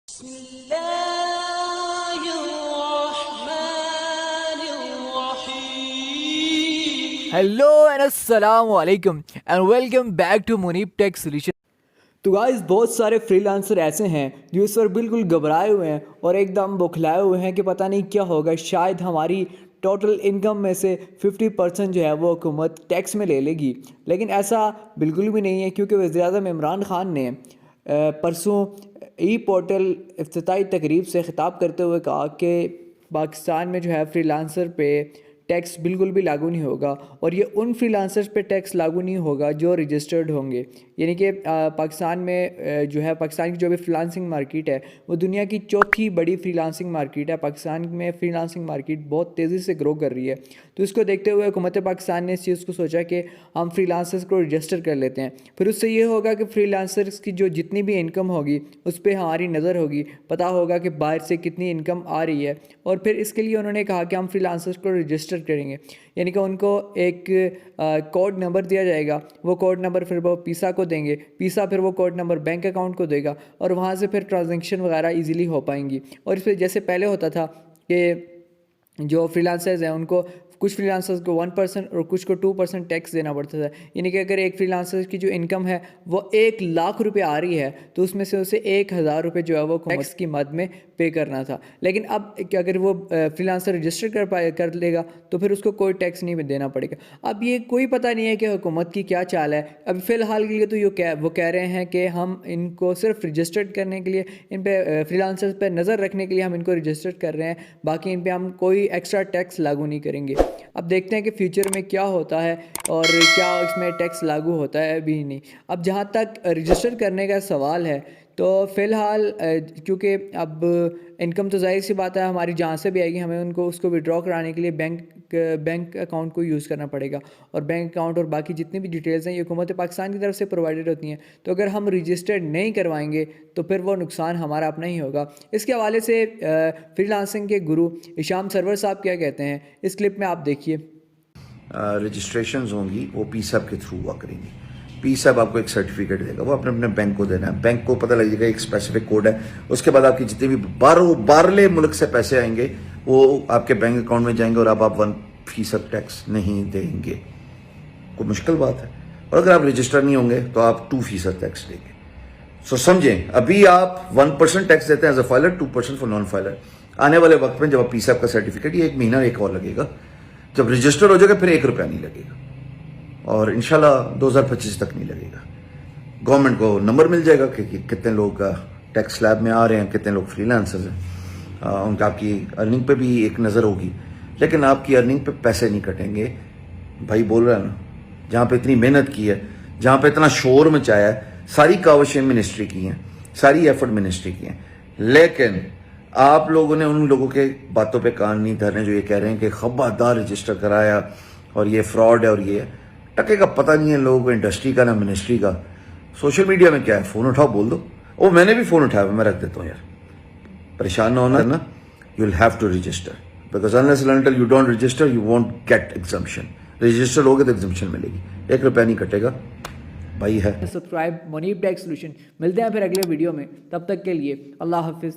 Hello and अस्सलाम वालेकुम and welcome back to Munib tech solution. तो गाइस बहुत सारे फ्रीलांसर ऐसे हैं जो इस पर बिल्कुल घबराए हुए हैं और एकदम बौखलाए हुए हैं कि पता नहीं क्या होगा, शायद हमारी टोटल इनकम में से 50% जो है वो हुकूमत टैक्स में ले लेगी। लेकिन ऐसा बिल्कुल भी नहीं है, क्योंकि वज़ीर-ए-आज़म इमरान खान ने परसों ई पोर्टल इफ्तिताई तकरीब से ख़िताब करते हुए कहा कि पाकिस्तान में जो है फ्रीलांसर पे टैक्स बिल्कुल भी लागू नहीं होगा, और ये उन फ्रीलांसर्स पे टैक्स लागू नहीं होगा जो रजिस्टर्ड होंगे। यानी कि पाकिस्तान में जो है, पाकिस्तान की जो भी फ्रीलांसिंग मार्केट है वो दुनिया की चौथी बड़ी फ्रीलांसिंग मार्केट है। पाकिस्तान में फ्रीलांसिंग मार्केट बहुत तेज़ी से ग्रो कर रही है। तो इसको देखते हुए हुकूमत पाकिस्तान ने इस चीज़ को सोचा कि हम फ्रीलांसर्स को रजिस्टर कर लेते हैं। फिर उससे ये होगा कि फ्रीलांसर्स की जो जितनी भी इनकम होगी उस पर हमारी नज़र होगी, पता होगा कि बाहर से कितनी इनकम आ रही है। और फिर इसके लिए उन्होंने कहा कि हम फ्रीलांसर्स को रजिस्टर करेंगे, यानी कि उनको एक कोड नंबर दिया जाएगा। वो कोड नंबर फिर वो पीसा को देंगे, पीसा फिर वो कोड नंबर बैंक अकाउंट को देगा, और वहाँ से फिर ट्रांजैक्शन वगैरह इजीली हो पाएंगी। और इस पर जैसे पहले होता था कि जो फ्रीलांसर्स हैं उनको, कुछ फ्रीलांसर्स को 1% और कुछ को 2% टैक्स देना पड़ता था। यानी कि अगर एक फ्रीलांसर की जो इनकम है वो 1,00,000 रुपये आ रही है तो उसमें से उसे 1,000 रुपये जो है वो टैक्स की मद में पे करना था। लेकिन अब अगर वो फ्रीलांसर रजिस्टर कर लेगा तो फिर उसको कोई टैक्स नहीं देना पड़ेगा। अब ये कोई पता नहीं है कि हुकूमत की क्या चाल है। अब फ़िलहाल के लिए तो वो कह रहे हैं कि हम इनको सिर्फ रजिस्टर्ड करने के लिए, इन पे फ्रीलांसर्स पर नज़र रखने के लिए हम इनको रजिस्टर्ड कर रहे हैं, बाकी इन पर हम कोई एक्स्ट्रा टैक्स लागू नहीं करेंगे। अब देखते हैं कि फ्यूचर में क्या होता है और क्या इसमें टैक्स लागू होता है भी नहीं। अब जहाँ तक रजिस्टर करने का सवाल है तो फ़िलहाल क्योंकि अब इनकम तो ज़ाहिर सी बात है हमारी जहाँ से भी आएगी, हमें उनको उसको विड्रॉ कराने के लिए बैंक अकाउंट को यूज़ करना पड़ेगा। और बैंक अकाउंट और बाकी जितनी भी डिटेल्स हैं ये हुकूमत पाकिस्तान की तरफ से प्रोवाइडेड होती हैं। तो अगर हम रजिस्टर्ड नहीं करवाएंगे तो फिर वो नुकसान हमारा अपना ही होगा। इसके हवाले से फ्रीलांसिंग के गुरु हिशाम सरवर साहब क्या कहते हैं, इस क्लिप में आप देखिए। रजिस्ट्रेशंस होंगी वो पीसब के थ्रू हुआ करेंगी। पीसब आपको एक सर्टिफिकेट देगा, वो अपने अपने बैंक को देना है। बैंक को पता लगेगा एक स्पेसिफिक कोड है, उसके बाद आपकी जितने भी बाहरले मुल्क से पैसे आएंगे वो आपके बैंक अकाउंट में जाएंगे और आप 1% टैक्स नहीं देंगे। कोई मुश्किल बात है। और अगर आप रजिस्टर नहीं होंगे तो आप 2% टैक्स देंगे। सो समझें, अभी आप 1% टैक्स देते हैं as a filer, 2% for non filer. आने वाले वक्त में जब आप पीसब का सर्टिफिकेट, ये 1 महीना एक और लगेगा, जब रजिस्टर हो जाएगा फिर 1 रुपया नहीं लगेगा, और इंशाल्लाह 2025 तक नहीं लगेगा। गवर्नमेंट को नंबर मिल जाएगा कि कितने लोग टैक्स स्लैब में आ रहे हैं, कितने लोग फ्रीलांसर्स हैं। उनका आपकी अर्निंग पे भी एक नज़र होगी, लेकिन आपकी अर्निंग पे पैसे नहीं कटेंगे। भाई बोल रहा है ना, जहाँ पे इतनी मेहनत की है, जहाँ पे इतना शोर मचाया है, सारी काविशें मिनिस्ट्री की हैं, सारी एफर्ट मिनिस्ट्री की हैं, लेकिन आप लोगों ने उन लोगों के बातों पे कान नहीं धरने जो ये कह रहे हैं कि खबरदार रजिस्टर कराया और ये फ्रॉड है और ये टके का पता नहीं है लोगों को, इंडस्ट्री का ना मिनिस्ट्री का। सोशल मीडिया में क्या है, फोन उठाओ बोल दो। ओ मैंने भी फोन उठाया, मैं रख देता हूँ यार, परेशान ना होना ना। You will have to register, because unless until you don't register you won't get exemption. Register होगे तो एग्जम्पशन मिलेगी, 1 रुपया नहीं कटेगा भाई है। Subscribe Munib tech solution. मिलते हैं फिर अगले वीडियो में, तब तक के लिए अल्लाह हाफिज़।